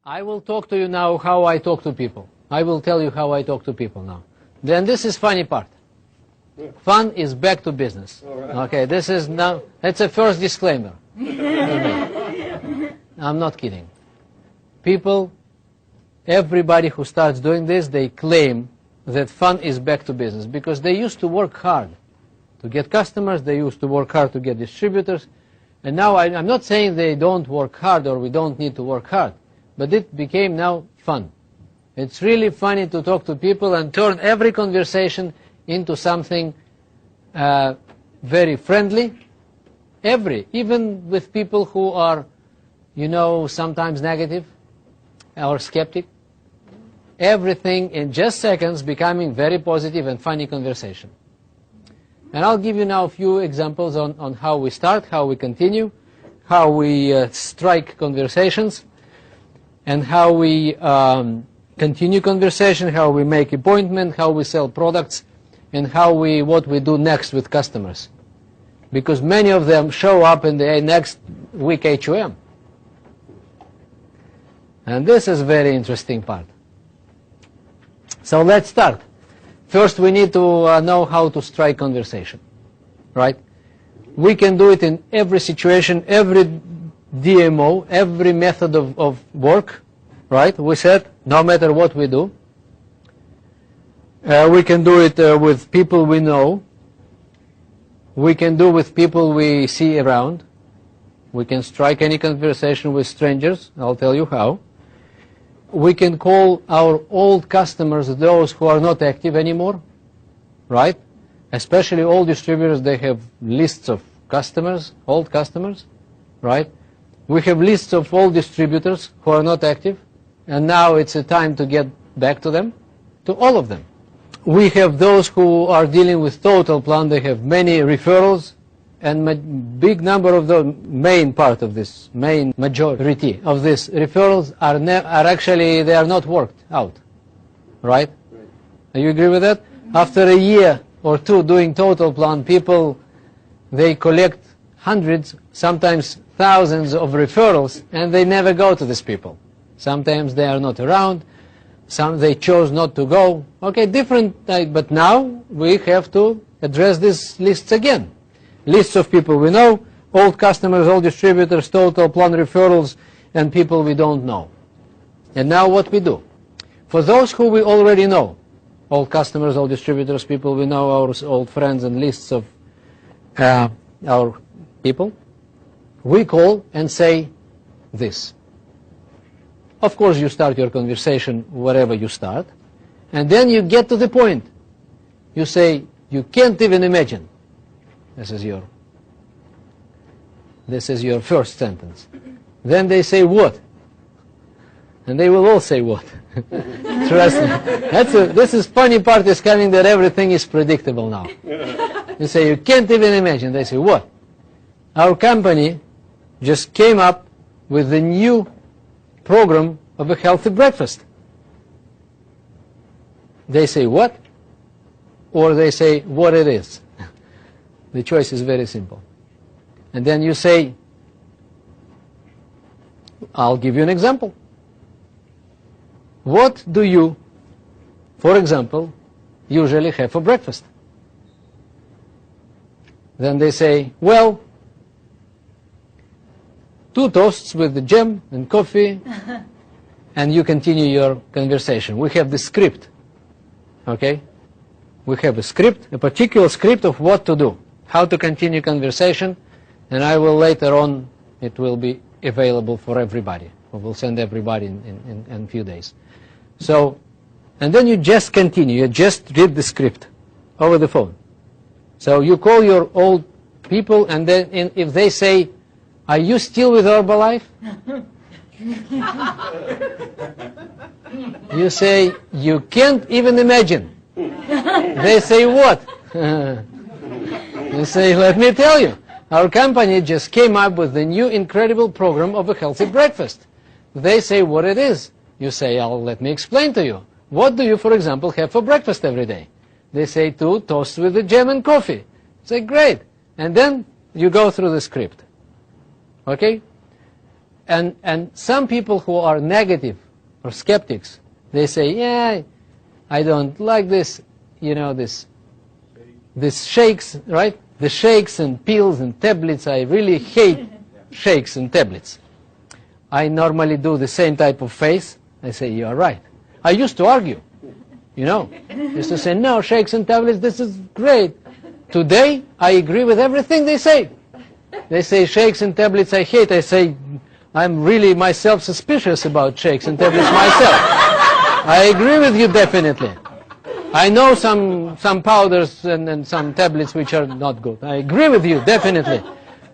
I will talk to you now how I talk to people. I will tell you how I talk to people now. Then this is funny part. Fun is back to business. Okay, this is now, that's a first disclaimer. I'm not kidding. People, everybody who starts doing this, they claim that fun is back to business because they used to work hard to get customers, they used to work hard to get distributors, and now I'm not saying they don't work hard or we don't need to work hard, but it became now fun. It's really funny to talk to people and turn every conversation into something very friendly. Even with people who are, you know, sometimes negative or skeptic. Everything in just seconds becoming very positive and funny conversation. And I'll give you now a few examples on how we start, how we continue, how we strike conversations, and how we continue conversation, how we make appointment, how we sell products, and what we do next with customers. Because many of them show up in the next week HOM. And this is a very interesting part. So let's start. First we need to know how to strike conversation, right? We can do it in every situation, every DMO, every method of work, right? We said, no matter what we do. We can do it with people we know. We can do with people we see around. We can strike any conversation with strangers. I'll tell you how. We can call our old customers, those who are not active anymore, right? Especially old distributors, they have lists of customers, old customers, right? We have lists of old distributors who are not active, and now it's a time to get back to them, to all of them. We have those who are dealing with total plan, they have many referrals, and big number of the main part of this, main majority of these referrals are actually, they are not worked out, right? Do you agree with that? After a year or two doing total plan, people, they collect hundreds, sometimes thousands of referrals, and they never go to these people. Sometimes they are not around, some they chose not to go. Okay, different, but now we have to address these lists again. Lists of people we know, old customers, old distributors, total plan referrals, and people we don't know. And now what we do? For those who we already know, old customers, old distributors, people we know, our old friends and lists of our people, we call and say this. Of course you start your conversation wherever you start, and then you get to the point. You say, you can't even imagine. This is your first sentence. Then they say what? And they will all say what? Trust me. This is funny part is coming that everything is predictable now. You say you can't even imagine. They say what? Our company just came up with the new program of a healthy breakfast. They say what? Or they say what it is. The choice is very simple. And then you say, I'll give you an example. What do you, for example, usually have for breakfast? Then they say, well, 2 toasts with the jam and coffee, and you continue your conversation. We have the script, okay? We have a script, a particular script of what to do, how to continue conversation, and I will later on, it will be available for everybody. We will send everybody in a few days. So, and then you just continue, you just read the script over the phone. So you call your old people, and then if they say, are you still with Herbalife? You say, you can't even imagine. They say what? You say, let me tell you, our company just came up with the new incredible program of a healthy breakfast. They say what it is. You say, let me explain to you. What do you, for example, have for breakfast every day? They say 2 toasts with the jam and coffee. You say, great. And then you go through the script. Okay? And some people who are negative or skeptics, they say, yeah, I don't like this, this shakes, right? The shakes and pills and tablets, I really hate shakes and tablets. I normally do the same type of face. I say, you are right. I used to argue, used to say, no, shakes and tablets, this is great. Today, I agree with everything they say. They say shakes and tablets I hate. I say, I'm really myself suspicious about shakes and tablets myself. I agree with you definitely. I know some powders and some tablets which are not good. I agree with you definitely.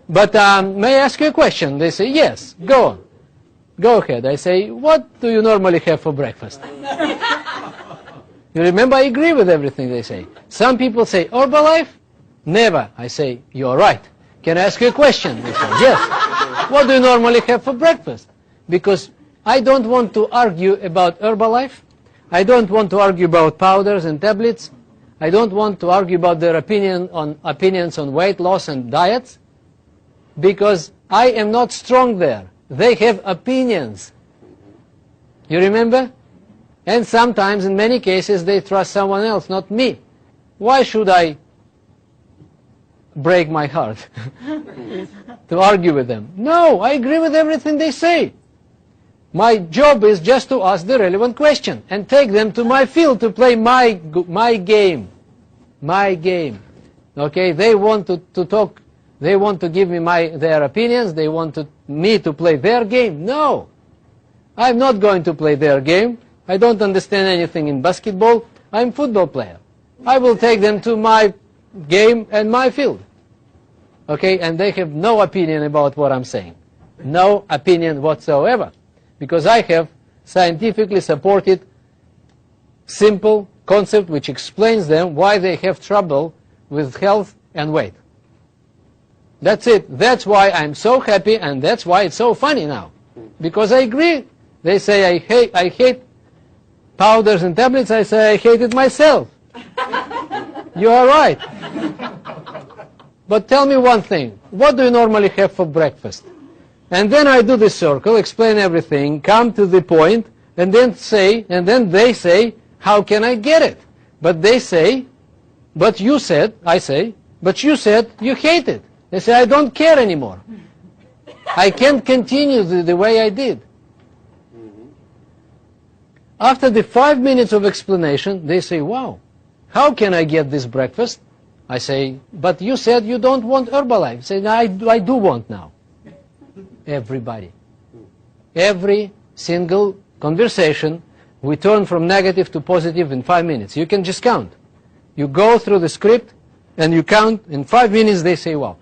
But may I ask you a question? They say, yes, go on. Go ahead. I say, what do you normally have for breakfast? You remember, I agree with everything they say. Some people say, Herbalife? Never. I say, you're right. Can I ask you a question? They say, yes. What do you normally have for breakfast? Because I don't want to argue about Herbalife. I don't want to argue about powders and tablets. I don't want to argue about their opinions on weight loss and diets, because I am not strong there. They have opinions. You remember? And sometimes, in many cases, they trust someone else, not me. Why should I break my heart to argue with them? No, I agree with everything they say. My job is just to ask the relevant question and take them to my field to play my game. My game. Okay, they want to talk, they want to give me their opinions, they want me to play their game. No, I'm not going to play their game. I don't understand anything in basketball. I'm a football player. I will take them to my game and my field. Okay, and they have no opinion about what I'm saying. No opinion whatsoever. Because I have scientifically supported simple concept which explains them why they have trouble with health and weight. That's it. That's why I'm so happy, and that's why it's so funny now. Because I agree. They say I hate powders and tablets. I say I hate it myself. You are right. But tell me one thing. What do you normally have for breakfast? And then I do the circle, explain everything, come to the point, and then they say, how can I get it? But they say, but you said, I say, but you said you hate it. They say, I don't care anymore. I can't continue the way I did. After the 5 minutes of explanation, they say, wow, how can I get this breakfast? I say, but you said you don't want Herbalife. I say, I do want now. Everybody. Every single conversation, we turn from negative to positive in 5 minutes. You can just count. You go through the script and you count. In 5 minutes they say, wow.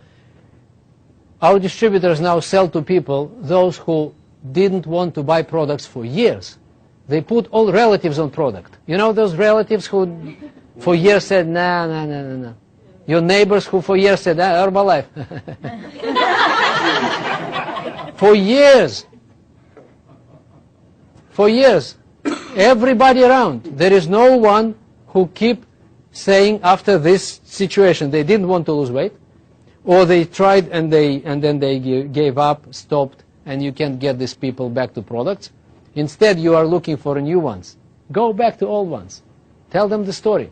Our distributors now sell to people, those who didn't want to buy products for years. They put all relatives on product. You know those relatives who for years said, no. Your neighbors who for years said, Herbalife. For years. For years. Everybody around. There is no one who keep saying after this situation they didn't want to lose weight, or they tried and then they gave up, stopped, and you can't get these people back to products. Instead, you are looking for new ones. Go back to old ones. Tell them the story.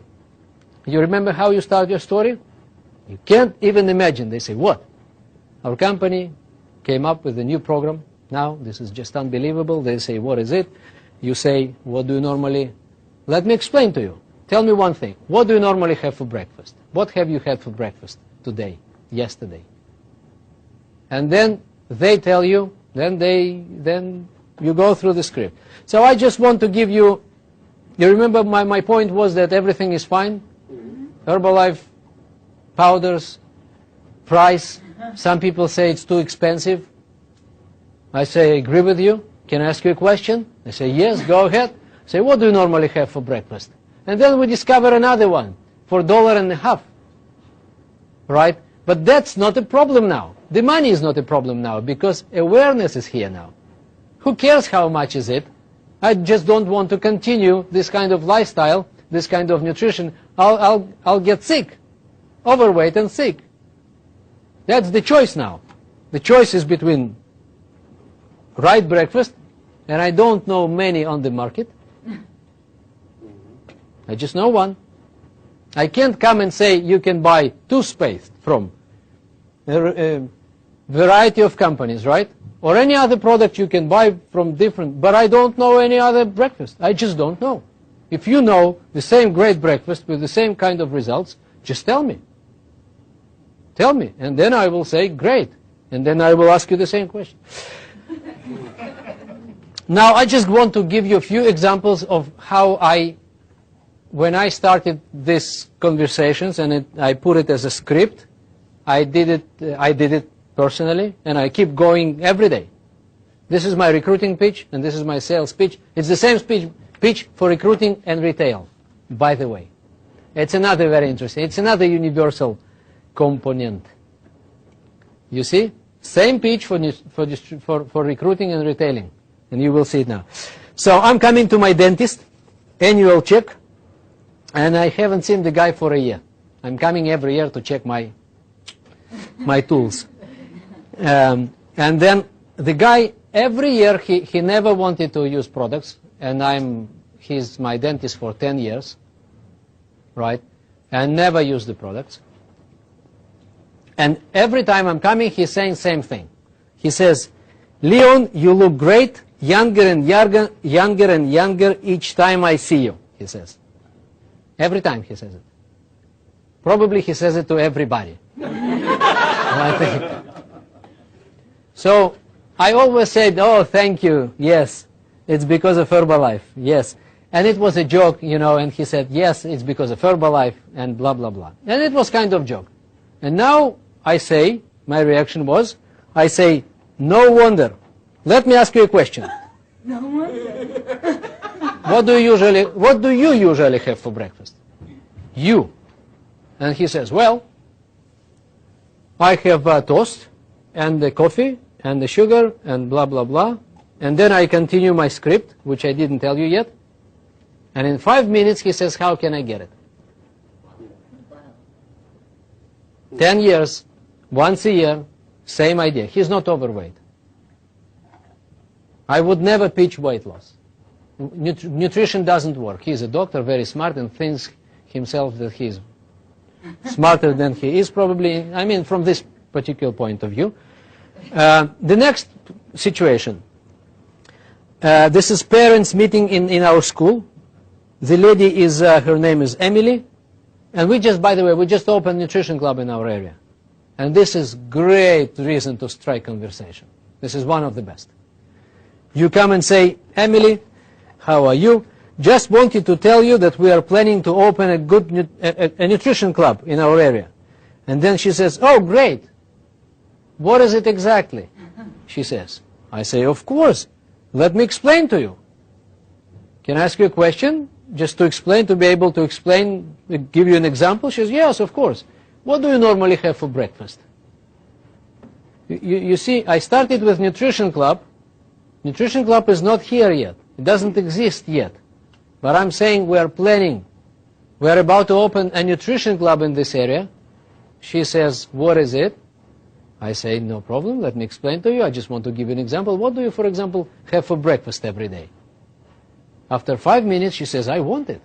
You remember how you start your story? You can't even imagine. They say, what? Our company came up with a new program. Now, this is just unbelievable. They say, what is it? You say, what do you normally... Let me explain to you. Tell me one thing. What do you normally have for breakfast? What have you had for breakfast today, yesterday? And then they tell you, then you go through the script. So I just want to give you remember my point was that everything is fine? Herbalife, powders, price. Some people say it's too expensive. I say, I agree with you. Can I ask you a question? They say, yes, go ahead. I say, what do you normally have for breakfast? And then we discover another one for $1.50. Right? But that's not a problem now. The money is not a problem now because awareness is here now. Who cares how much is it? I just don't want to continue this kind of lifestyle, this kind of nutrition. I'll get sick, overweight and sick. That's the choice now. The choice is between right breakfast, and I don't know many on the market. I just know one. I can't come and say you can buy toothpaste from a variety of companies, right? Or any other product you can buy from different, but I don't know any other breakfast. I just don't know. If you know the same great breakfast with the same kind of results, just tell me. Tell me, and then I will say, great. And then I will ask you the same question. Now, I just want to give you a few examples of how when I started these conversations, and I put it as a script, I did it personally, and I keep going every day. This is my recruiting pitch, and this is my sales pitch. It's the same pitch for recruiting and retail, by the way. It's another very interesting. It's another universal component. You see? Same pitch for recruiting and retailing. And you will see it now. So I'm coming to my dentist, annual check, and I haven't seen the guy for a year. I'm coming every year to check my tools. And then the guy, every year, he never wanted to use products, and he's my dentist for 10 years, right? And never used the products. And every time I'm coming, he's saying same thing. He says, Leon, you look great, younger and younger each time I see you, he says. Every time he says it. Probably he says it to everybody. So I always said, oh, thank you, yes, it's because of Herbalife, yes. And it was a joke, and he said, yes, it's because of Herbalife, and blah, blah, blah. And it was kind of joke. And now I say, my reaction was, I say, no wonder. Let me ask you a question. No wonder. What do you usually have for breakfast? You. And he says, well, I have toast and the coffee and the sugar and blah, blah, blah. And then I continue my script, which I didn't tell you yet. And in 5 minutes, he says, how can I get it? 10 years, once a year, same idea. He's not overweight. I would never pitch weight loss. Nutrition doesn't work. He's a doctor, very smart, and thinks himself that he's smarter than he is probably, from this particular point of view. The next situation. This is parents meeting in our school. The lady her name is Emily. And by the way, we just opened a nutrition club in our area. And this is great reason to strike conversation. This is one of the best. You come and say, Emily, how are you? Just wanted to tell you that we are planning to open a nutrition club in our area. And then she says, oh, great. What is it exactly? She says. I say, of course. Let me explain to you. Can I ask you a question? Just to explain, to be able to explain, give you an example? She says, yes, of course. What do you normally have for breakfast? You see, I started with Nutrition Club. Nutrition Club is not here yet. It doesn't exist yet. But I'm saying we are planning. We are about to open a nutrition club in this area. She says, what is it? I say, no problem. Let me explain to you. I just want to give you an example. What do you, for example, have for breakfast every day? After 5 minutes, she says, I want it.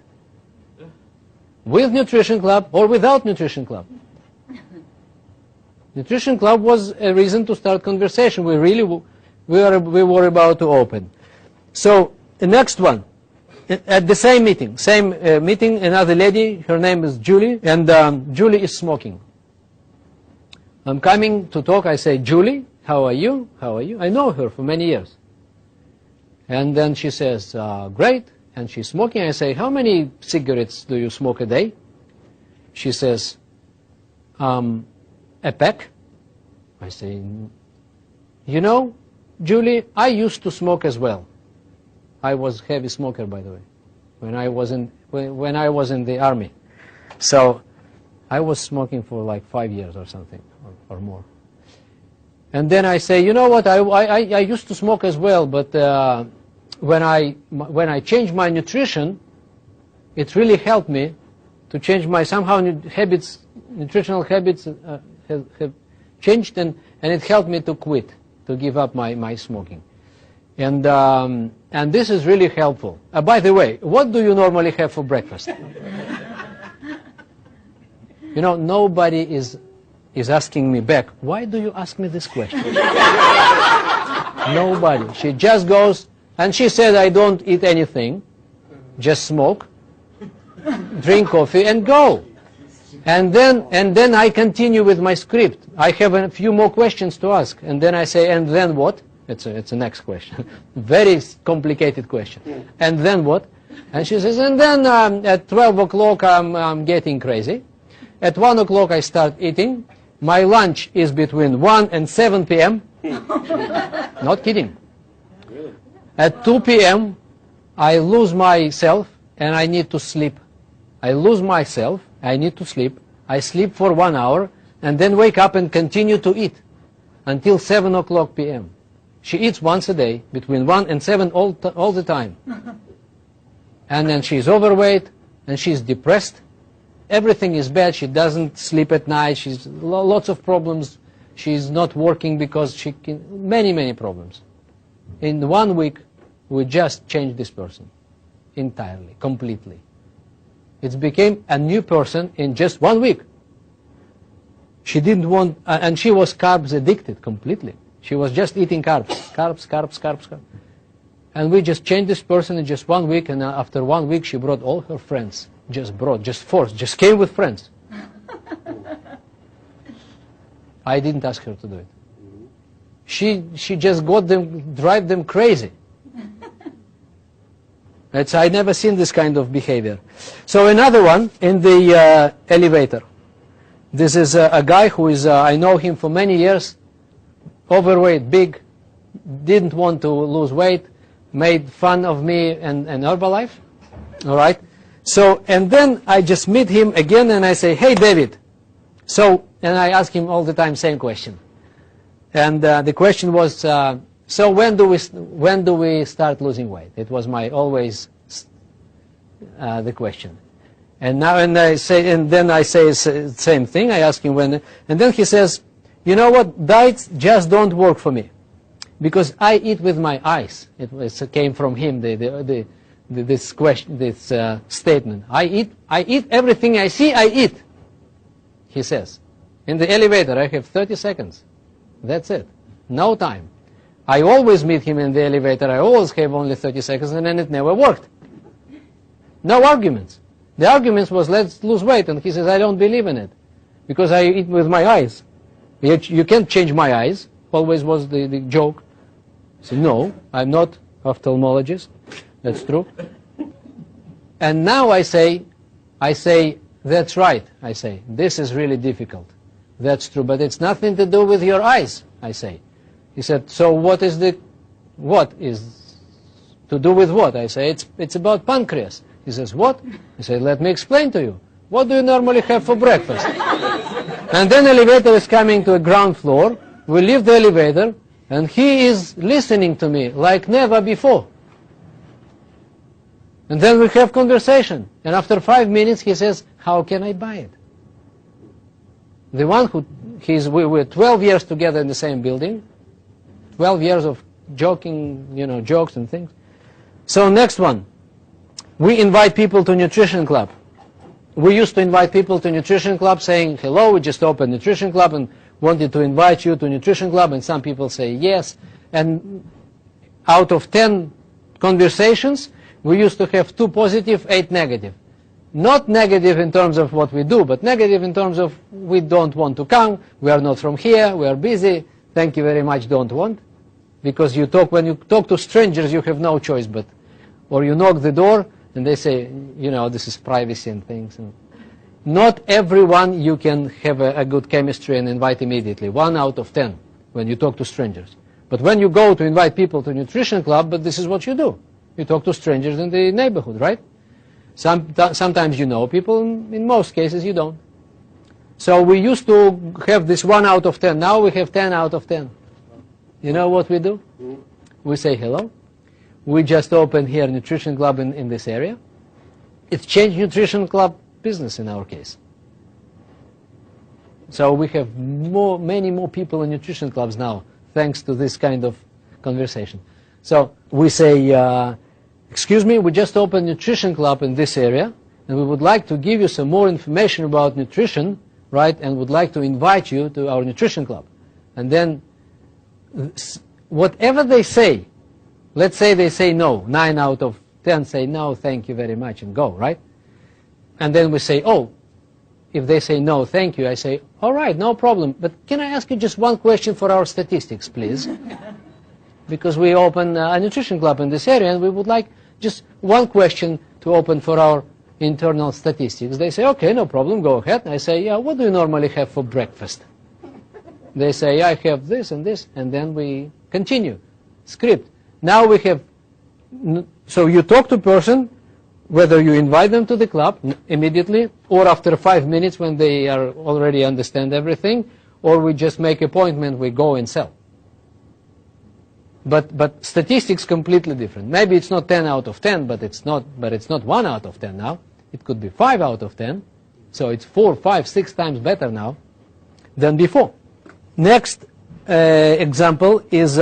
With Nutrition Club or without Nutrition Club. Nutrition Club was a reason to start conversation. We were about to open. So the next one, at the same meeting, another lady, her name is Julie, and Julie is smoking. I'm coming to talk. I say, Julie, how are you? How are you? I know her for many years. And then she says, great. And she's smoking. I say, how many cigarettes do you smoke a day? She says, a pack. I say, you know, Julie, I used to smoke as well. I was a heavy smoker, by the way, when I was in the army. So I was smoking for like 5 years or something, or more. And then I say, you know what, I used to smoke as well, but when I changed my nutrition, it really helped me to change my nutritional habits have changed, and it helped me to quit, to give up my smoking. And this is really helpful. By the way, what do you normally have for breakfast? You know, nobody is asking me back, why do you ask me this question? Nobody. She just goes, and she said, I don't eat anything, just smoke, drink coffee, and go. And then I continue with my script. I have a few more questions to ask. And then I say, and then what? It's a next question. Very complicated question. And then what? And she says, and then at 12 o'clock I'm getting crazy. At 1 o'clock I start eating. My lunch is between 1 and 7 p.m. Not kidding. At 2 p.m. I lose myself and I need to sleep. I lose myself, I need to sleep. I sleep for 1 hour and then wake up and continue to eat until 7 o'clock p.m. She eats once a day, between 1 and 7 all the time. And then she's overweight and she's depressed. Everything is bad. She doesn't sleep at night. She's lots of problems. She's not working because she can, many problems. In 1 week, we just changed this person entirely, completely. It became a new person in just 1 week. She didn't want, and she was carbs addicted completely. She was just eating carbs. And we just changed this person in just 1 week, and after 1 week she brought all her friends. Just came with friends. I didn't ask her to do it. She just got them, drive them crazy. I never seen this kind of behavior. So another one in the elevator. This is a guy who is, I know him for many years, overweight, big, didn't want to lose weight, made fun of me and Herbalife. All right. So, and then I just meet him again and I say, hey, David. So, and I ask him all the time, same question. And the question was, so when do we start losing weight? It was my always the question. And now, and then I say same thing. I ask him when, and then he says, you know what? Diets just don't work for me, because I eat with my eyes. It came from him. This question, this statement. I eat everything I see. I eat. He says, in the elevator, I have 30 seconds. That's it. No time. I always meet him in the elevator. I always have only 30 seconds, and then it never worked. No arguments. The arguments was, let's lose weight, and he says, I don't believe in it, because I eat with my eyes. You can't change my eyes. Always was the joke. I said, no, I'm not ophthalmologist. That's true. And now I say, that's right. I say, this is really difficult. That's true, but it's nothing to do with your eyes, I say. He said, so what is to do with what? I say, it's about pancreas. He says, what? I say, let me explain to you. What do you normally have for breakfast? And then the elevator is coming to a ground floor. We leave the elevator, and he is listening to me like never before. And then we have conversation. And after 5 minutes, he says, how can I buy it? The one who, we were 12 years together in the same building. 12 years of joking, jokes and things. So next one. We invite people to nutrition club. We used to invite people to nutrition club saying, hello, we just opened nutrition club and wanted to invite you to nutrition club. And some people say yes. And out of 10 conversations, we used to have 2 positive, 8 negative. Not negative in terms of what we do, but negative in terms of we don't want to come, we are not from here, we are busy, thank you very much, don't want. Because when you talk to strangers, you have no choice but, or you knock the door and they say, this is privacy and things. And not everyone you can have a good chemistry and invite immediately, 1 out of 10 when you talk to strangers. But when you go to invite people to nutrition club, but this is what you do. You talk to strangers in the neighborhood, right? Sometimes you know people, in most cases you don't. So we used to have this 1 out of 10. Now we have 10 out of 10. You know what we do? We say hello. We just opened here a nutrition club in this area. It's changed nutrition club business in our case. So we have many more people in nutrition clubs now, thanks to this kind of conversation. So we say, excuse me, we just opened nutrition club in this area, and we would like to give you some more information about nutrition, right, and would like to invite you to our nutrition club. And then whatever they say, let's say they say no, 9 out of 10 say no, thank you very much, and go, right? And then we say, oh, if they say no, thank you, I say, all right, no problem, but can I ask you just one question for our statistics, please? Because we open a nutrition club in this area, and we would like just one question to open for our internal statistics. They say, okay, no problem, go ahead. I say, yeah, what do you normally have for breakfast? They say, I have this, and then we continue. Script. Now we have, so you talk to person, whether you invite them to the club immediately, or after 5 minutes when they are already understand everything, or we just make appointment, we go and sell. But statistics completely different. Maybe it's not 10 out of 10, but it's not 1 out of 10 now. It could be 5 out of 10. So it's 4, 5, 6 times better now than before. Next example is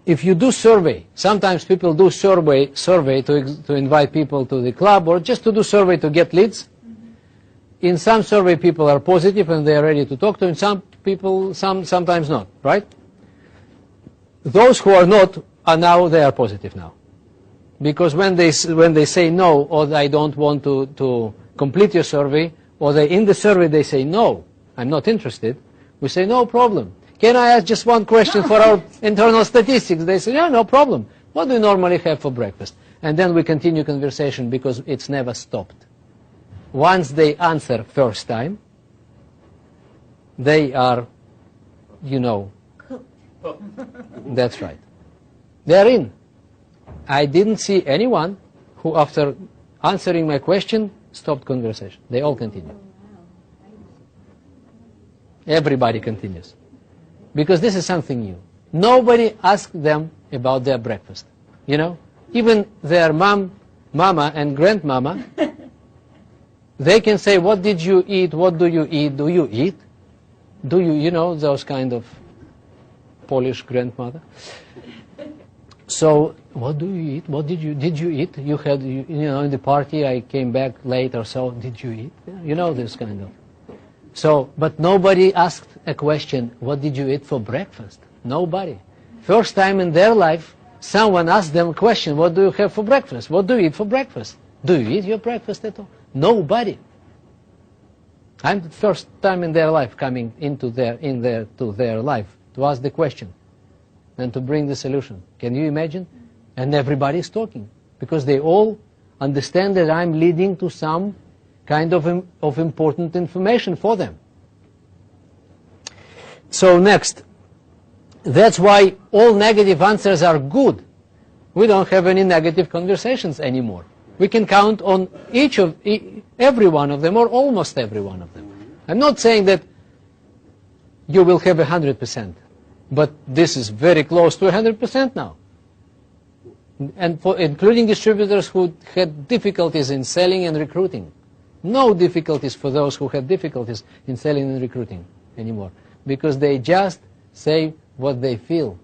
if you do survey. Sometimes people do survey to invite people to the club, or just to do survey to get leads. In some survey, people are positive and they are ready to talk to. In some people, sometimes not, right? Those who are not they are positive now, because when they say no, or I don't want to complete your survey, or in the survey they say no, I'm not interested, we say no problem. Can I ask just one question for our internal statistics? They say, yeah, no problem. What do you normally have for breakfast? And then we continue conversation, because it's never stopped. Once they answer first time, they are, that's right. They're in. I didn't see anyone who, after answering my question, stopped conversation. They all continue. Everybody continues. Because this is something new. Nobody asked them about their breakfast. Even their mama and grandmama, they can say, what did you eat? What do you eat? Do you eat? Do you, those kind of Polish grandmother. So, what do you eat? What did you eat? You had, in the party, I came back late or so. Did you eat? This kind of. So, but nobody asked a question, what did you eat for breakfast? Nobody. First time in their life, someone asked them a question, what do you have for breakfast? What do you eat for breakfast? Do you eat your breakfast at all? Nobody. I'm the first time in their life coming to their life to ask the question and to bring the solution. Can you imagine? And everybody is talking, because they all understand that I'm leading to some kind of important information for them. So next, that's why all negative answers are good. We don't have any negative conversations anymore. We can count on every one of them, or almost every one of them. I'm not saying that you will have 100%, but this is very close to 100% now. And including distributors who had difficulties in selling and recruiting. No difficulties for those who have difficulties in selling and recruiting anymore, because they just say what they feel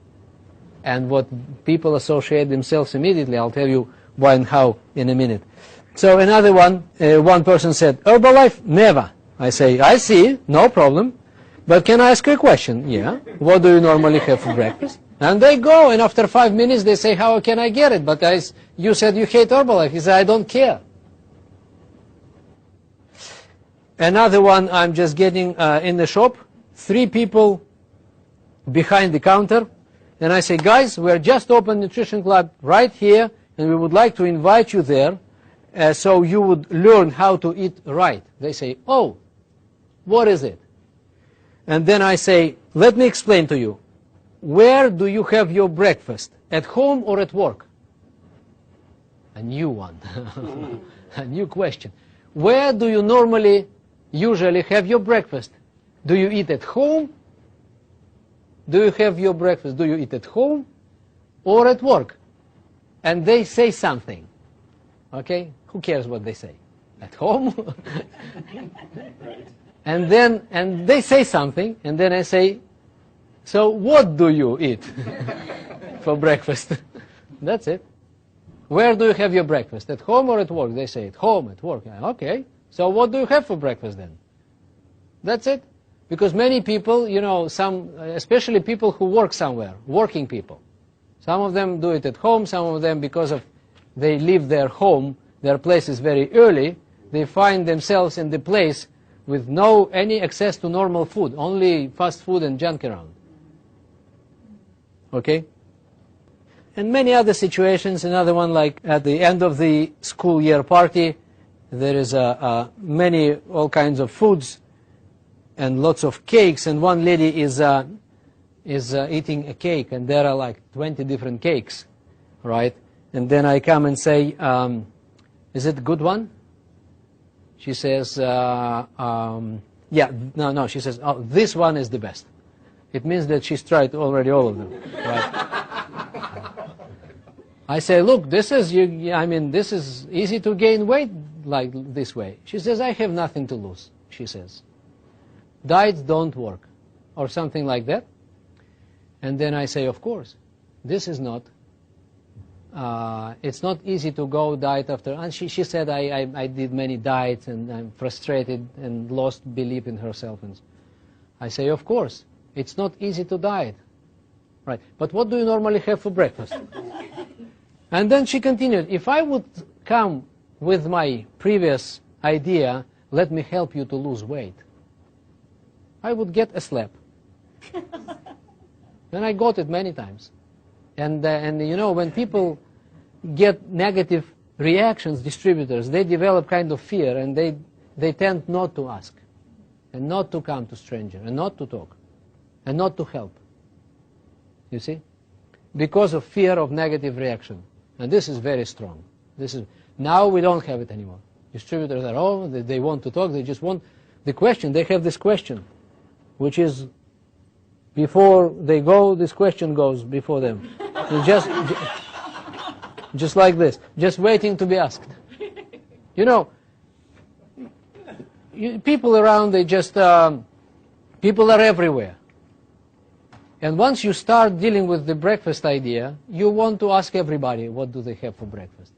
and what people associate themselves immediately. I'll tell you why and how in a minute. So another one person said, Herbalife, never. I say, I see, no problem, but can I ask you a question? Yeah. What do you normally have for breakfast? And they go, and after 5 minutes they say, how can I get it? But you said you hate Herbalife. He said, I don't care. Another one, I'm just getting in the shop, 3 people behind the counter, and I say, guys, we're just opened nutrition club right here, and we would like to invite you there, so you would learn how to eat right. They say, oh, what is it? And then I say, let me explain to you. Where do you have your breakfast? At home or at work? A new one. A new question. Where do you usually have your breakfast? Do you eat at home? Do you have your breakfast? Do you eat at home or at work? And they say something. Okay? Who cares what they say? At home? And they say something, and then I say, so what do you eat for breakfast? That's it. Where do you have your breakfast? At home or at work? They say at home, at work. Okay. So what do you have for breakfast then? That's it. Because many people, you know, especially people who work somewhere, working people, some of them do it at home, some of them because of they leave their home, their place is very early, they find themselves in the place with no any access to normal food, only fast food and junk around. Okay? And many other situations, another one like at the end of the school year party, there is all kinds of foods and lots of cakes, and one lady is eating a cake, and there are like 20 different cakes, right? And then I come and say, is it a good one? She says, yeah, no, she says, oh, this one is the best. It means that she's tried already all of them, right? I say, look, this is easy to gain weight like this way. She says, I have nothing to lose, she says. Diets don't work, or something like that. And then I say, of course, this is not, it's not easy to go diet after, and she said, I did many diets, and I'm frustrated and lost belief in herself. And I say, of course, it's not easy to diet, right? But what do you normally have for breakfast? And then she continued, if I would come with my previous idea, let me help you to lose weight, I would get a slap. And I got it many times. And you know, when people get negative reactions, distributors, they develop kind of fear, and they tend not to ask, and not to come to stranger, and not to talk, and not to help. You see? Because of fear of negative reaction. And this is very strong. Now we don't have it anymore. Distributors are all, they want to talk, they just want the question. They have this question, which is, before they go, this question goes before them. Just like this, just waiting to be asked. You know, people around, people are everywhere. And once you start dealing with the breakfast idea, you want to ask everybody, what do they have for breakfast?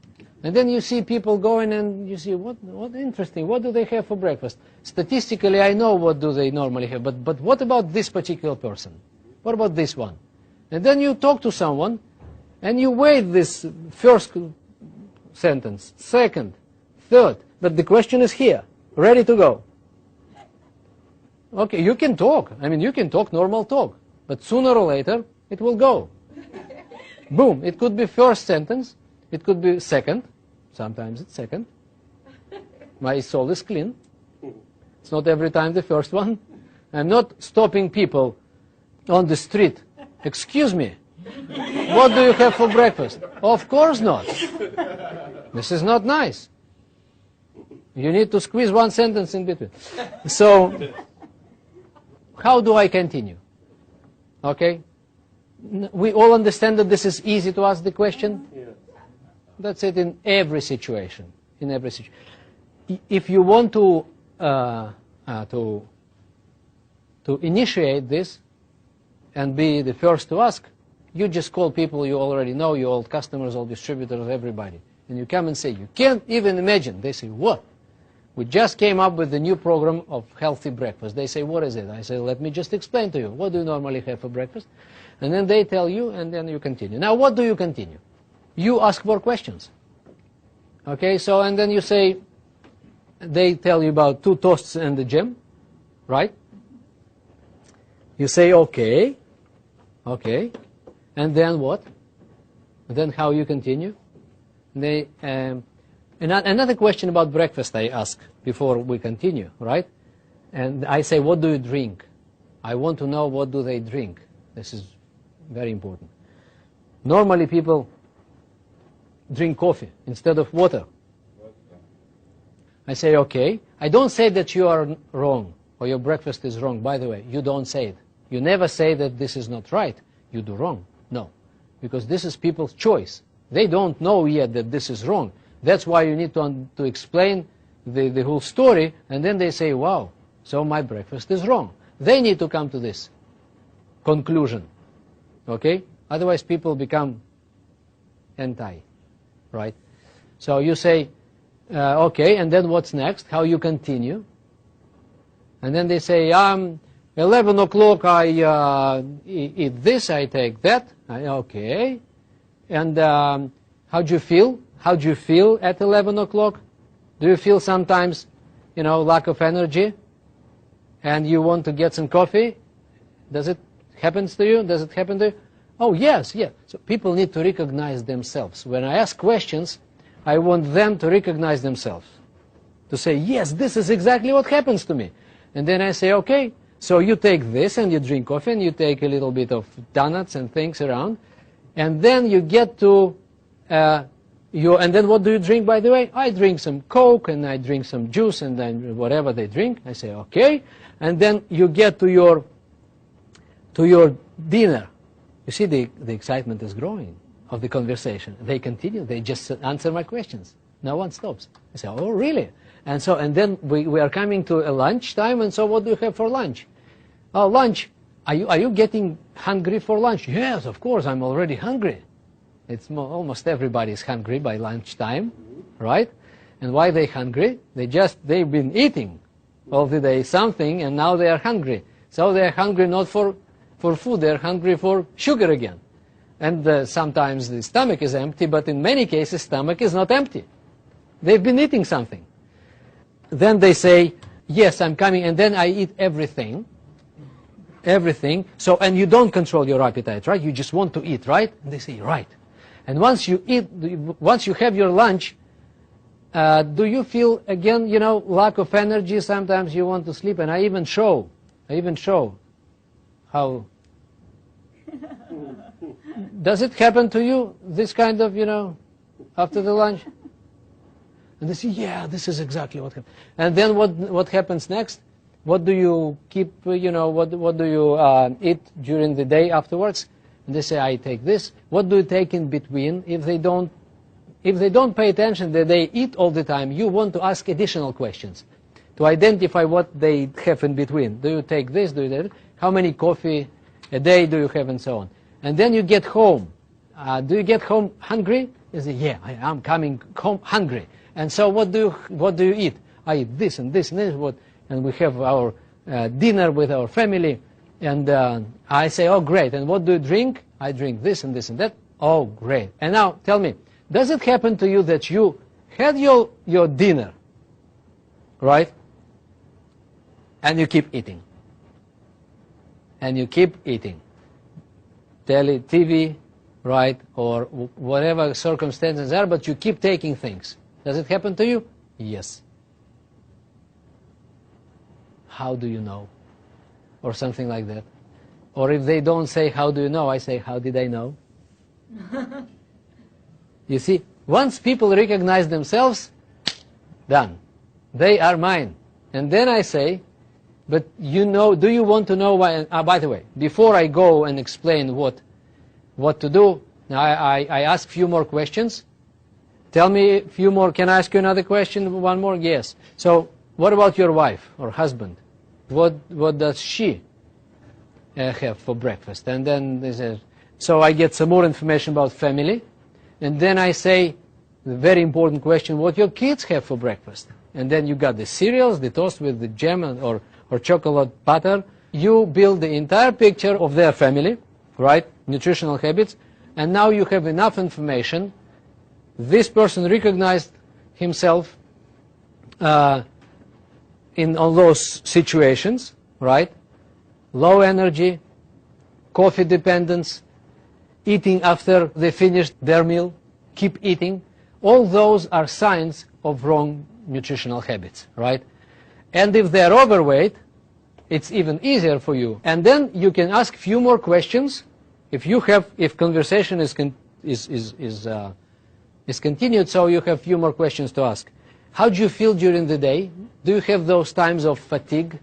And then you see people going, and you see, what interesting, what do they have for breakfast? Statistically, I know what do they normally have, but what about this particular person? What about this one? And then you talk to someone, and you wait this first sentence, second, third, but the question is here, ready to go. Okay, you can talk. I mean, you can talk normal talk, but sooner or later, it will go. Boom, it could be first sentence, it could be second, sometimes it's second. My soul is clean. It's not every time the first one. I'm not stopping people on the street. Excuse me, what do you have for breakfast? Of course not. This is not nice. You need to squeeze one sentence in between. So, how do I continue? Okay? We all understand that this is easy to ask the question? Yeah. That's it in every situation. In every situation. If you want to initiate this and be the first to ask, you just call people you already know, your old customers, old distributors, everybody. And you come and say, you can't even imagine. They say, what? We just came up with the new program of healthy breakfast. They say, what is it? I say, let me just explain to you. What do you normally have for breakfast? And then they tell you, and then you continue. Now, what do you continue? You ask more questions. Okay, so, and then you say, they tell you about 2 toasts and the gym, right? You say, okay, and then what? And then how you continue? Another question about breakfast I ask before we continue, right? And I say, what do you drink? I want to know what do they drink. This is very important. Normally people drink coffee instead of water. I say, okay. I don't say that you are wrong or your breakfast is wrong. By the way, you don't say it. You never say that this is not right. You do wrong. No. Because this is people's choice. They don't know yet that this is wrong. That's why you need to explain the whole story, and then they say, wow, so my breakfast is wrong. They need to come to this conclusion. Okay? Otherwise people become and tie, right? So you say, okay, and then what's next? How you continue? And then they say, 11 o'clock I eat this, I take that. Okay. And how do you feel? How do you feel at 11 o'clock? Do you feel sometimes, lack of energy? And you want to get some coffee? Does it happen to you? Does it happen to you? Oh, yes, yes. So people need to recognize themselves. When I ask questions, I want them to recognize themselves. To say, yes, this is exactly what happens to me. And then I say, okay, so you take this and you drink coffee and you take a little bit of donuts and things around. And then you get to, and then what do you drink, by the way? I drink some Coke and I drink some juice and then whatever they drink. I say, okay. And then you get to your dinner. You see, the excitement is growing of the conversation. They continue. They just answer my questions. No one stops. I say, oh, really? And then we are coming to a lunch time, and so what do you have for lunch? Oh, lunch. Are you getting hungry for lunch? Yes, of course, I'm already hungry. It's almost everybody's hungry by lunchtime, right? And why are they hungry? They've been eating all the day something, and now they are hungry. So they are hungry not for food, they're hungry for sugar again. And sometimes the stomach is empty, but in many cases, stomach is not empty. They've been eating something. Then they say, yes, I'm coming, and then I eat everything. Everything. So, and you don't control your appetite, right? You just want to eat, right? And they say, right. And once you eat, once you have your lunch, do you feel, again, lack of energy? Sometimes you want to sleep, and I even show how. Does it happen to you, this kind of, after the lunch? And they say, yeah, this is exactly what happens. And then what happens next? What do you keep, what do you eat during the day afterwards? And they say, I take this. What do you take in between? If they don't pay attention, that they eat all the time, you want to ask additional questions to identify what they have in between. Do you take this? Do you take that? How many coffee a day do you have, and so on? And then you get home. Do you get home hungry? You say, yeah, I'm coming home hungry. And so what do you eat? I eat this and this and this. And we have our dinner with our family. And I say, oh, great. And what do you drink? I drink this and this and that. Oh, great. And now tell me, does it happen to you that you had your dinner, right? And you keep eating. And you keep eating. TV, right? Or whatever circumstances are, but you keep taking things. Does it happen to you? Yes. How do you know? Or something like that. Or if they don't say, how do you know? I say, how did I know? You see, once people recognize themselves, done. They are mine. And then I say, but do you want to know why? By the way, before I go and explain what to do, I ask a few more questions. Tell me a few more. Can I ask you another question? One more? Yes. So, what about your wife or husband? What does she have for breakfast? And then they say, so I get some more information about family. And then I say, the very important question, what your kids have for breakfast? And then you got the cereals, the toast with the jam or chocolate butter. You build the entire picture of their family, right? Nutritional habits. And now you have enough information. This person recognized himself in all those situations, right? Low energy, coffee dependence, eating after they finished their meal, keep eating. All those are signs of wrong nutritional habits, right? And if they're overweight, it's even easier for you. And then you can ask a few more questions. If conversation is continued, so you have a few more questions to ask. How do you feel during the day? Do you have those times of fatigue?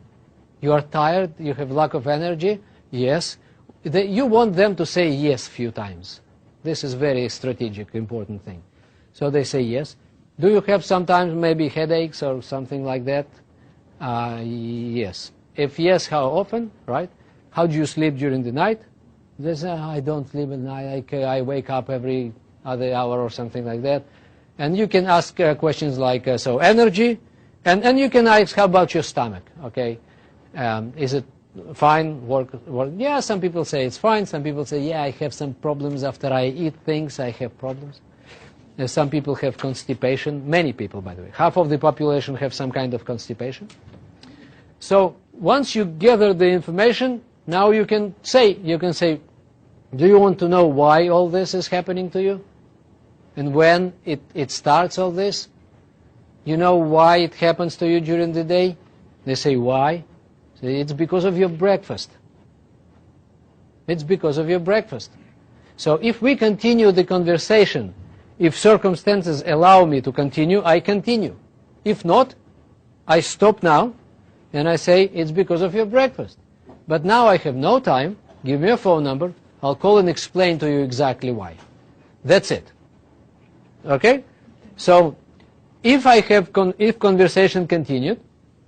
You are tired? You have lack of energy? Yes. You want them to say yes a few times. This is very strategic, important thing. So they say yes. Do you have sometimes maybe headaches or something like that? Yes. If yes, how often, right? How do you sleep during the night? They say, I don't sleep at night. I wake up every other hour or something like that. And you can ask questions like, so energy, and you can ask, how about your stomach, okay? Is it fine, work? Yeah, some people say it's fine. Some people say, yeah, I have some problems after I eat things, I have problems. Some people have constipation. Many people, by the way. Half of the population have some kind of constipation. So once you gather the information, now you can say, do you want to know why all this is happening to you? And when it starts all this? You know why it happens to you during the day? They say, why? Say, it's because of your breakfast. It's because of your breakfast. So if we continue the conversation, if circumstances allow me to continue, I continue. If not, I stop now, and I say, it's because of your breakfast. But now I have no time. Give me a phone number. I'll call and explain to you exactly why. That's it. Okay? So if conversation continued,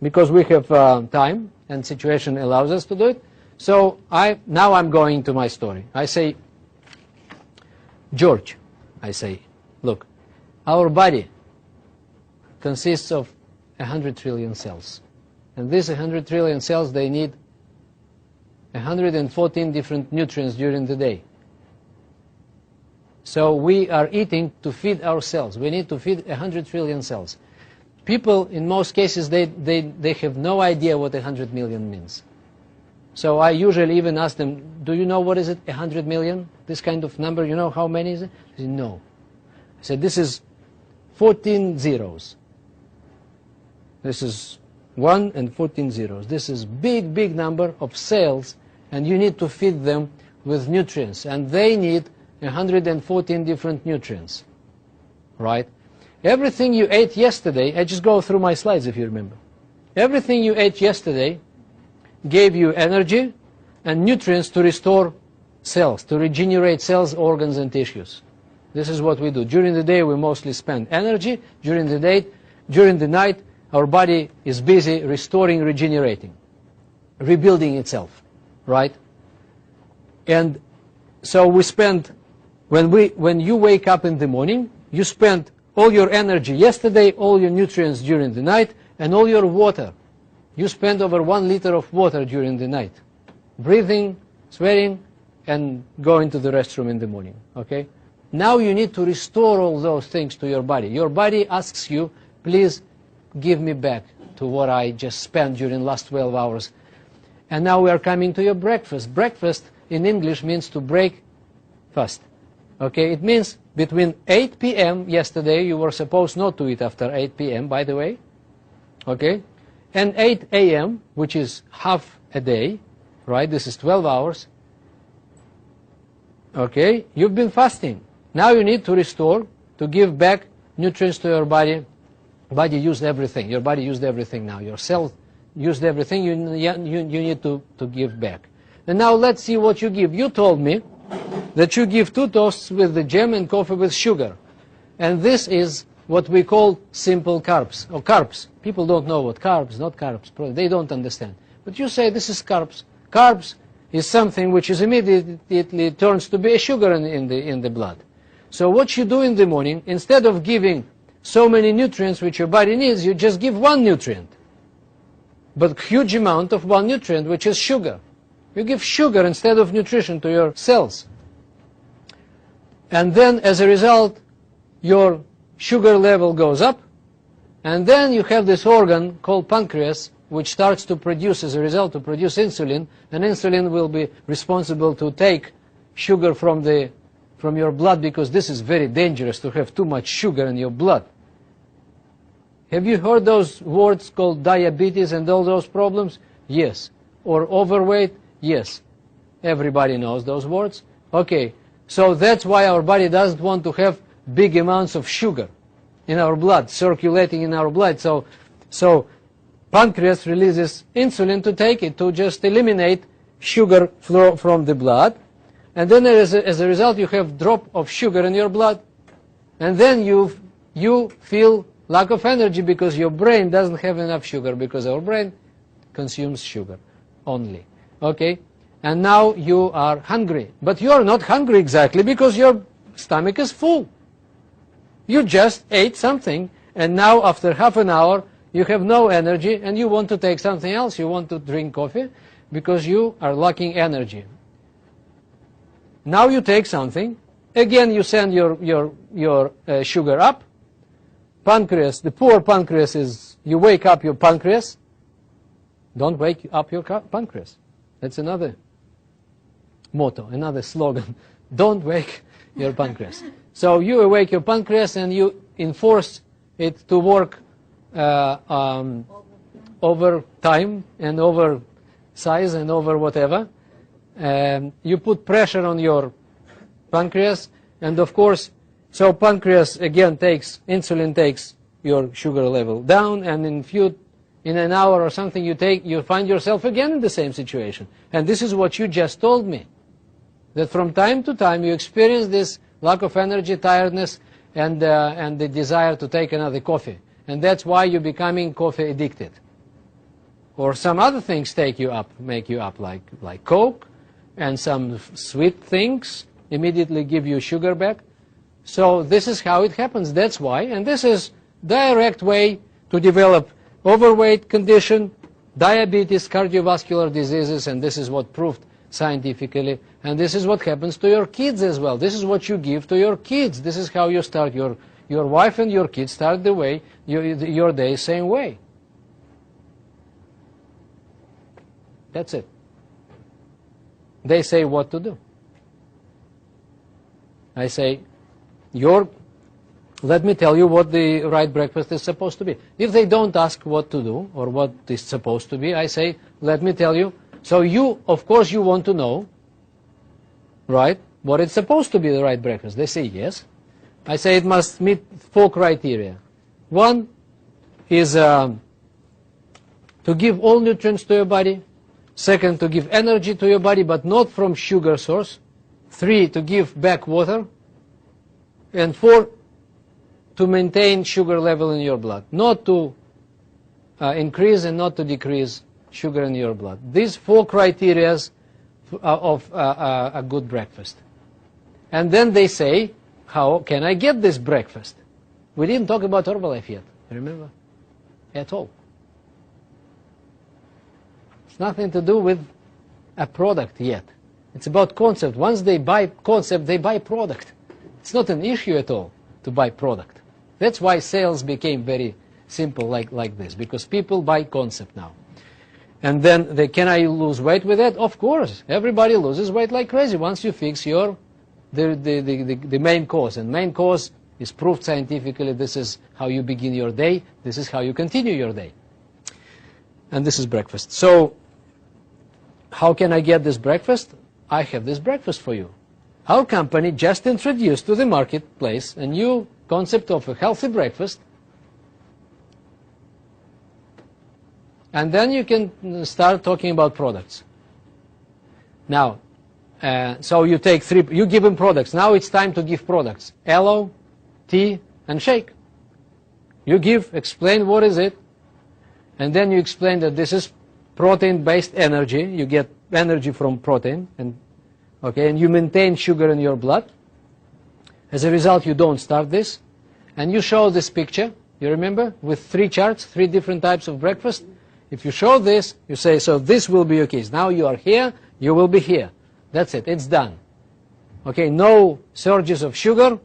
because we have time and situation allows us to do it, so now I'm going to my story. I say, George, I say, look, our body consists of 100 trillion cells. And these 100 trillion cells, they need 114 different nutrients during the day. So we are eating to feed our cells. We need to feed 100 trillion cells. People, in most cases, they have no idea what 100 million means. So I usually even ask them, do you know what is it, 100 million? This kind of number, you know how many is it? They say, no. I said, this is 14 zeros. This is 1 and 14 zeros. This is big, big number of cells, and you need to feed them with nutrients. And they need 114 different nutrients, right? Everything you ate yesterday, I just go through my slides if you remember. Everything you ate yesterday gave you energy and nutrients to restore cells, to regenerate cells, organs, and tissues. This is what we do. During the day, we mostly spend energy. During the night, our body is busy restoring, regenerating, rebuilding itself, right? And so we spend, when you wake up in the morning, you spend all your energy yesterday, all your nutrients during the night, and all your water. You spend over 1 liter of water during the night, breathing, sweating, and going to the restroom in the morning, okay? Now you need to restore all those things to your body. Your body asks you, please give me back to what I just spent during the last 12 hours. And now we are coming to your breakfast. Breakfast in English means to break fast. Okay, it means between 8 p.m. yesterday, you were supposed not to eat after 8 p.m., by the way, okay, and 8 a.m., which is half a day, right, this is 12 hours, okay, you've been fasting. Now you need to restore, to give back nutrients to your body. Body used everything. Your body used everything now. Your cells used everything. You need to give back. And now let's see what you give. You told me that you give 2 toasts with the jam and coffee with sugar. And this is what we call simple carbs, or carbs. People don't know what carbs, not carbs. They don't understand. But you say this is carbs. Carbs is something which is immediately turns to be a sugar in the blood. So what you do in the morning, instead of giving so many nutrients which your body needs, you just give 1 nutrient. But huge amount of 1 nutrient, which is sugar. You give sugar instead of nutrition to your cells. And then as a result, your sugar level goes up. And then you have this organ called pancreas, which starts to produce, as a result, to produce insulin. And insulin will be responsible to take sugar from your blood, because this is very dangerous to have too much sugar in your blood. Have you heard those words called diabetes and all those problems? Yes. Or overweight? Yes. Everybody knows those words. Okay. So that's why our body doesn't want to have big amounts of sugar in our blood, circulating in our blood. So pancreas releases insulin to take it, to just eliminate sugar from the blood. And then as a result, you have drop of sugar in your blood. And then you feel lack of energy because your brain doesn't have enough sugar, because our brain consumes sugar only. Okay? And now you are hungry. But you are not hungry exactly, because your stomach is full. You just ate something, and now after half an hour, you have no energy, and you want to take something else. You want to drink coffee because you are lacking energy. Now you take something. Again, you send your sugar up. Pancreas, the poor pancreas is, you wake up your pancreas. Don't wake up your pancreas. That's another motto, another slogan. Don't wake your pancreas. So you awake your pancreas and you enforce it to work over time and over size and over whatever. You put pressure on your pancreas, and of course, so pancreas again insulin takes your sugar level down, and in an hour or something you find yourself again in the same situation. And this is what you just told me, that from time to time you experience this lack of energy, tiredness, and the desire to take another coffee. And that's why you're becoming coffee addicted. Or some other things make you up, like Coke, and some sweet things immediately give you sugar back. So this is how it happens. That's why. And this is direct way to develop overweight condition, diabetes, cardiovascular diseases, and this is what proved scientifically. And this is what happens to your kids as well. This is what you give to your kids. This is how you start your wife and your kids start your day same way. That's it. They say what to do. I say, let me tell you what the right breakfast is supposed to be. If they don't ask what to do or what is supposed to be, I say, let me tell you. So you, of course, you want to know, right, what it's supposed to be the right breakfast. They say yes. I say it must meet 4 criteria. One is to give all nutrients to your body. Second, to give energy to your body, but not from sugar source. 3, to give back water. And 4, to maintain sugar level in your blood. Not to increase and not to decrease sugar in your blood. These 4 criteria of a good breakfast. And then they say, how can I get this breakfast? We didn't talk about Herbalife yet, remember? At all. It's nothing to do with a product yet. It's about concept. Once they buy concept, they buy product. It's not an issue at all to buy product. That's why sales became very simple like this, because people buy concept now. And then can I lose weight with that? Of course. Everybody loses weight like crazy once you fix the main cause. And main cause is proved scientifically. This is how you begin your day. This is how you continue your day. And this is breakfast. So how can I get this breakfast? I have this breakfast for you. Our company just introduced to the marketplace a new concept of a healthy breakfast. And then you can start talking about products. Now, so you take 3, you give them products. Now it's time to give products. Aloe, tea, and shake. You explain what is it, and then you explain that this is protein-based energy. You get energy from protein, and you maintain sugar in your blood. As a result, you don't start this. And you show this picture, you remember, with 3 charts, 3 different types of breakfast. If you show this, you say, so this will be your case. Now you are here, you will be here. That's it, it's done. Okay, no surges of sugar,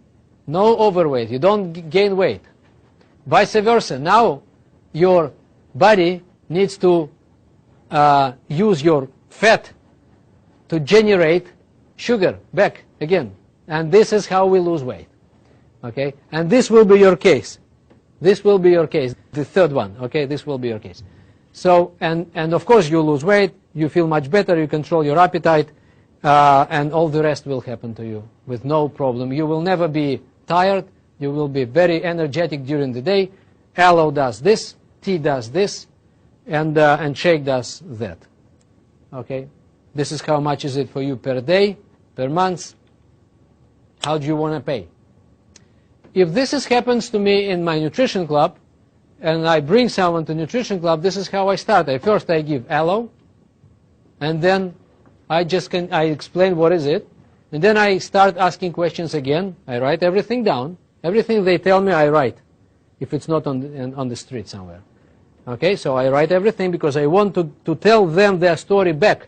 no overweight. You don't gain weight. Vice versa. Now your body needs to use your fat to generate sugar back again. And this is how we lose weight. Okay? And this will be your case. This will be your case. The third one. Okay? This will be your case. So, and of course you lose weight, you feel much better, you control your appetite, and all the rest will happen to you with no problem. You will never be tired, you will be very energetic during the day. Aloe does this, tea does this, and shake does that. Okay? This is how much is it for you per day, per month. How do you want to pay? If this happens to me in my nutrition club, and I bring someone to nutrition club, this is how I start. First I give aloe, and then I explain what is it, And then I start asking questions again. I write everything down. Everything they tell me, I write, if it's not on the street somewhere. Okay, so I write everything because I want to tell them their story back.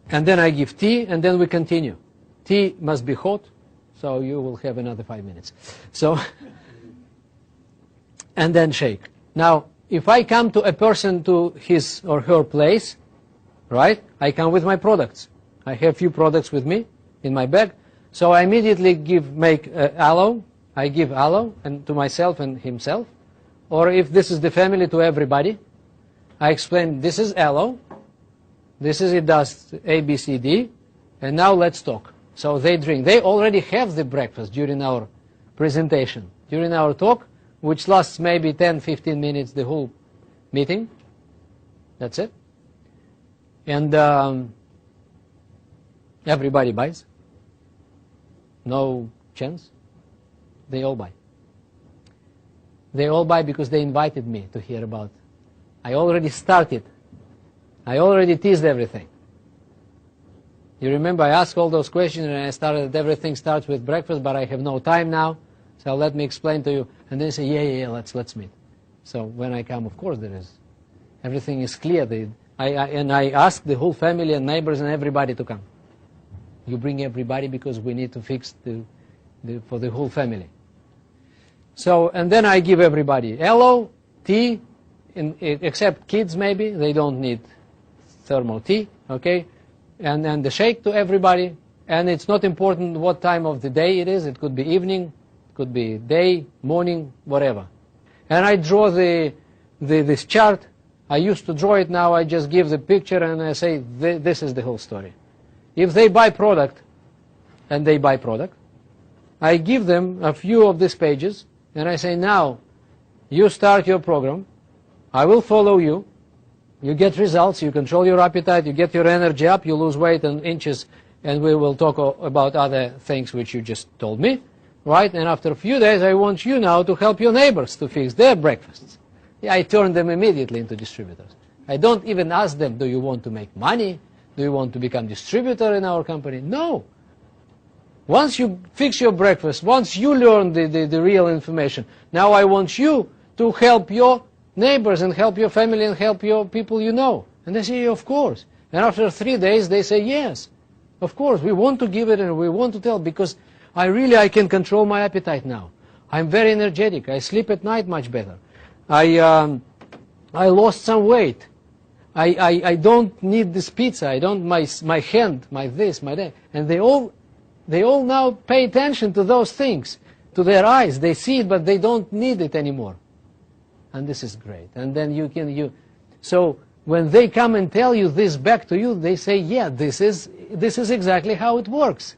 And then I give tea, and then we continue. Tea must be hot, so you will have another 5 minutes. So, and then shake. Now, if I come to a person to his or her place, right, I come with my products. I have few products with me in my bag, so I immediately make aloe. I give aloe and to myself and himself. Or if this is the family, to everybody. I explain, this is aloe. This is, it does A, B, C, D. And now let's talk. So they drink. They already have the breakfast during our presentation. During our talk, which lasts maybe 10, 15 minutes, the whole meeting. That's it. And everybody buys. No chance. They all buy. They all buy because they invited me to hear about. I already started. I already teased everything. You remember I asked all those questions and I started that everything starts with breakfast, but I have no time now, so let me explain to you. And they say, yeah, let's meet. So when I come, of course there is. Everything is clear. And I ask the whole family and neighbors and everybody to come. You bring everybody because we need to fix for the whole family. So, and then I give everybody aloe, tea, except kids maybe, they don't need thermal tea, okay? And then the shake to everybody, and it's not important what time of the day it is, it could be evening, it could be day, morning, whatever. And I draw this chart. I used to draw it, now I just give the picture and I say, this is the whole story. If they buy product, and they buy product, I give them a few of these pages, and I say, now, you start your program, I will follow you, you get results, you control your appetite, you get your energy up, you lose weight in inches, and we will talk about other things which you just told me, right? And after a few days, I want you now to help your neighbors to fix their breakfasts. Yeah, I turn them immediately into distributors. I don't even ask them, do you want to make money? Do you want to become distributor in our company? No. Once you fix your breakfast, once you learn the real information, now I want you to help your neighbors and help your family and help your people you know. And they say, of course. And after 3 days, they say, yes, of course, we want to give it and we want to tell because I can control my appetite now. I'm very energetic. I sleep at night much better. I lost some weight. I don't need this pizza. I don't, my hand, my this, my that. And they all now pay attention to those things, to their eyes. They see it, but they don't need it anymore. And this is great. And then so when they come and tell you this back to you, they say, yeah, this is exactly how it works.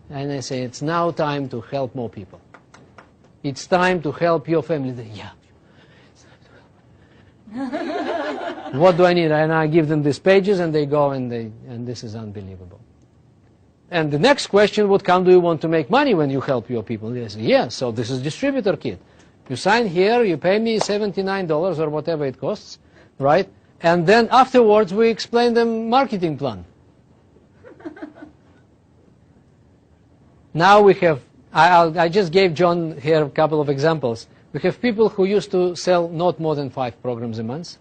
And I say, it's now time to help more people. It's time to help your family. They, yeah. What do I need? And I give them these pages and they go and this is unbelievable. And the next question would come, do you want to make money when you help your people? They say, yeah, so this is distributor kit. You sign here, you pay me $79 or whatever it costs, right? And then afterwards we explain them marketing plan. Now we have, I just gave John here a couple of examples. We have people who used to sell not more than 5 programs a month.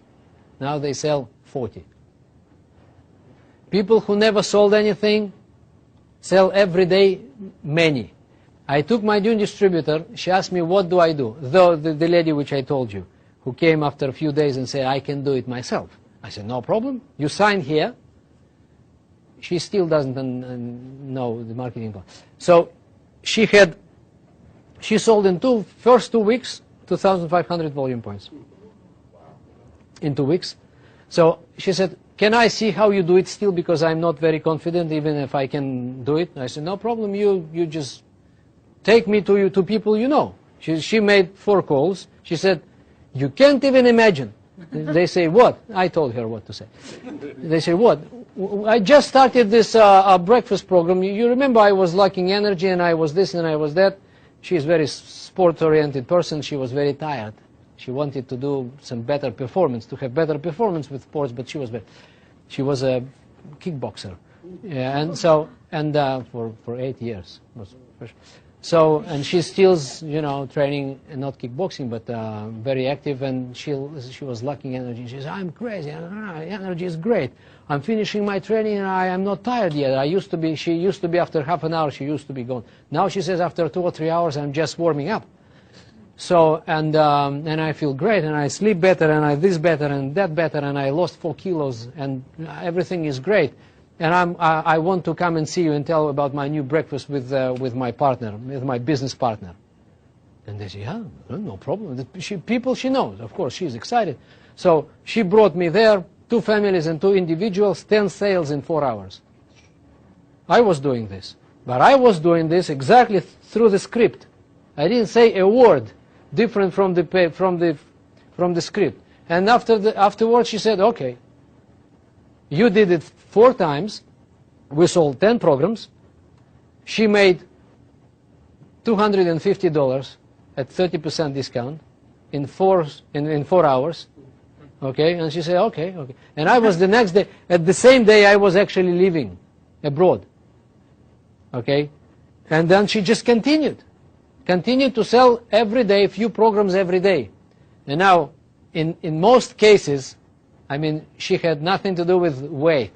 Now they sell 40. People who never sold anything sell every day many. I took my new distributor. She asked me, what do I do? The lady which I told you, who came after a few days and said, I can do it myself. I said, no problem. You sign here. She still doesn't know the marketing plan. So she sold in first 2 weeks, 2,500 volume points. In 2 weeks. So she said, can I see how you do it still, because I'm not very confident even if I can do it? I said, no problem, you just take me to people you know. She made 4 calls. She said, you can't even imagine. They say, what? I told her what to say. They say, what? I just started this breakfast program. You remember I was lacking energy and I was this and I was that. She is a very sport-oriented person. She was very tired. She wanted to do some better performance, to have better performance with sports, but she was a kickboxer. Yeah, and for 8 years. So, and she's still, training, not kickboxing, but very active, and she was lacking energy. She says, I'm crazy, energy is great. I'm finishing my training and I am not tired yet. She used to be after half an hour, she used to be gone. Now she says after 2 or 3 hours, I'm just warming up. So, and I feel great, and I sleep better, and I this better, and that better, and I lost 4 kilos, and everything is great. And I want to come and see you and tell about my new breakfast with my partner, with my business partner. And they say, yeah, no problem. People she knows, of course, she's excited. So she brought me there, 2 families and 2 individuals, 10 sales in 4 hours. I was doing this. But I was doing this exactly through the script. I didn't say a word different from the script. And afterwards she said, okay, you did it 4 times. We sold 10 programs. She made $250 at 30% discount in 4 hours. Okay, and she said, okay. And I was the next day, at the same day I was actually living abroad. Okay, and then she just continued to sell every day, a few programs every day. And now, in most cases, I mean, she had nothing to do with weight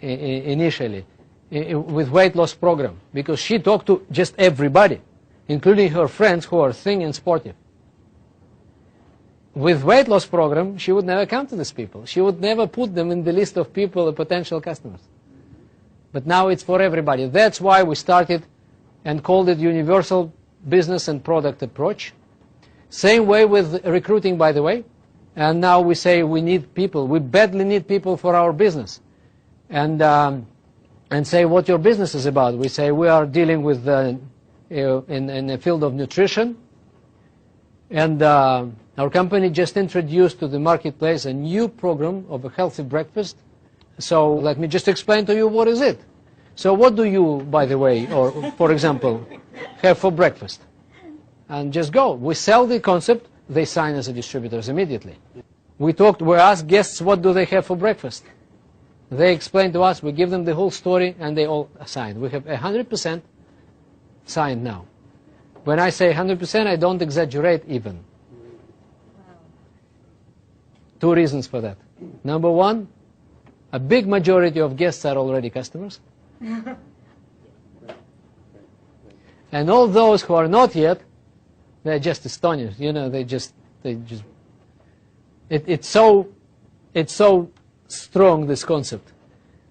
initially, with weight loss program, because she talked to just everybody, including her friends who are thin and sportive. With weight loss program, she would never come to these people. She would never put them in the list of people, potential customers. But now it's for everybody. That's why we started and called it Universal Business and Product Approach. Same way with recruiting, by the way. And now we say we need people. We badly need people for our business. And say what your business is about. We say we are dealing with in the field of nutrition. And our company just introduced to the marketplace a new program of a healthy breakfast. So let me just explain to you what is it. So what do you, by the way, or for example, have for breakfast? And just go. We sell the concept. They sign as a distributors immediately. We ask guests what do they have for breakfast. They explain to us, we give them the whole story, and they all sign. We have 100% signed now. When I say 100%, I don't exaggerate even. Wow. 2 reasons for that. Number 1, a big majority of guests are already customers. And all those who are not yet, they're just astonished. It's so strong, this concept.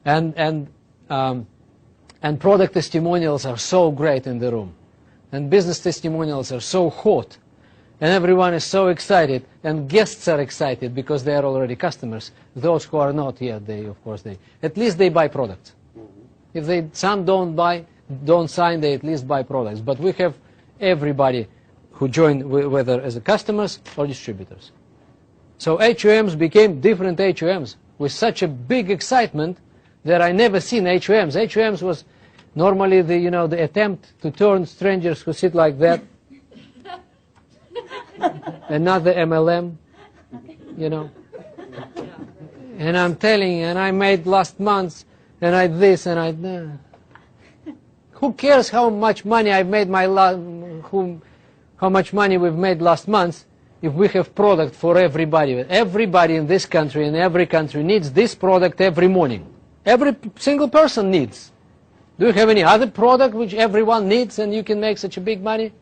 And product testimonials are so great in the room. And business testimonials are so hot. And everyone is so excited. And guests are excited because they are already customers. Those who are not yet, at least they buy products. If some don't sign, they at least buy products. But we have everybody who joined, whether as customers or distributors. So HOMs became different HOMs with such a big excitement that I never seen HOMs. HOMs was normally the attempt to turn strangers who sit like that. Another MLM, And I'm telling you, and I made last month, and I this, and I... Who cares how much money I've made how much money we've made last month if we have product for everybody? Everybody in this country, in every country, needs this product every morning. Every single person needs. Do you have any other product which everyone needs and you can make such a big money?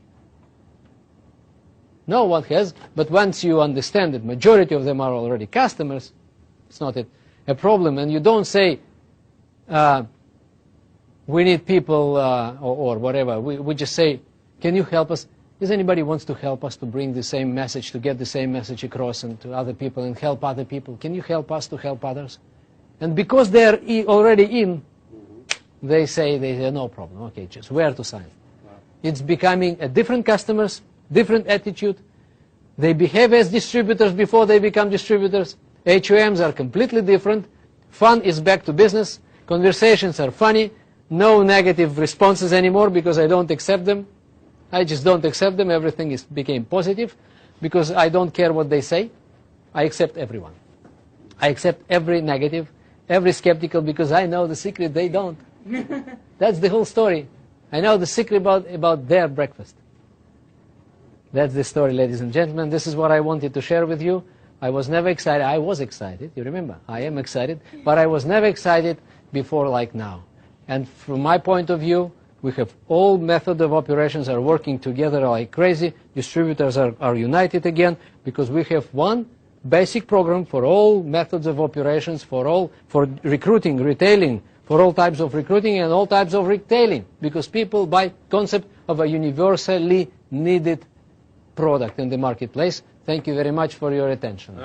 No one has. But once you understand that majority of them are already customers, it's not a problem. And you don't say, we need people or whatever. We just say, can you help us? Is anybody wants to help us to bring the same message, to get the same message across and to other people and help other people? Can you help us to help others? And because they're already in, they say no problem. Okay, just where to sign. Wow. It's becoming a different customers, different attitude. They behave as distributors before they become distributors. HOMs are completely different. Fun is back to business. Conversations are funny. No negative responses anymore because I don't accept them. I just don't accept them. Everything became positive because I don't care what they say. I accept everyone. I accept every negative, every skeptical because I know the secret they don't. That's the whole story. I know the secret about their breakfast. That's the story, ladies and gentlemen. This is what I wanted to share with you. I was never excited. I was excited. You remember? I am excited. But I was never excited before like now. And from my point of view, we have all methods of operations are working together like crazy. Distributors are united again because we have one basic program for all methods of operations, for recruiting, retailing, for all types of recruiting and all types of retailing, because people buy concept of a universally needed product in the marketplace. Thank you very much for your attention.